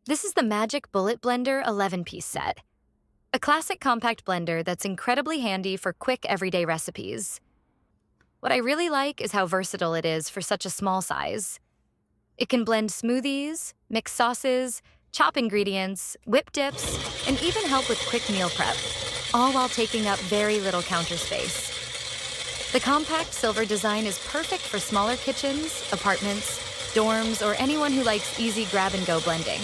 This is the Magic Bullet Blender 11-piece set, a classic compact blender that's incredibly handy for quick everyday recipes. What I really like is how versatile it is for such a small size. It can blend smoothies, mix sauces, chop ingredients, whip dips, and even help with quick meal prep, all while taking up very little counter space. The compact silver design is perfect for smaller kitchens, apartments, dorms, or anyone who likes easy grab-and-go blending.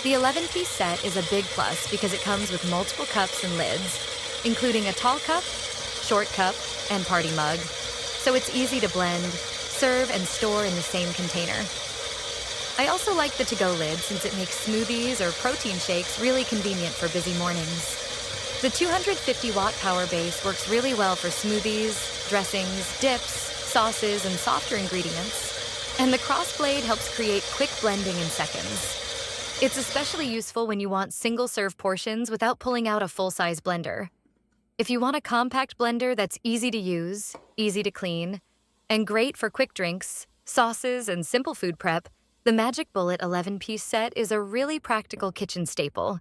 The 11-piece set is a big plus because it comes with multiple cups and lids, including a tall cup, short cup, and party mug, so it's easy to blend, serve, and store in the same container. I also like the to-go lid since it makes smoothies or protein shakes really convenient for busy mornings. The 250-watt power base works really well for smoothies, dressings, dips, sauces, and softer ingredients, and the cross-blade helps create quick blending in seconds. It's especially useful when you want single-serve portions without pulling out a full-size blender. If you want a compact blender that's easy to use, easy to clean, and great for quick drinks, sauces, and simple food prep, the Magic Bullet 11-piece set is a really practical kitchen staple.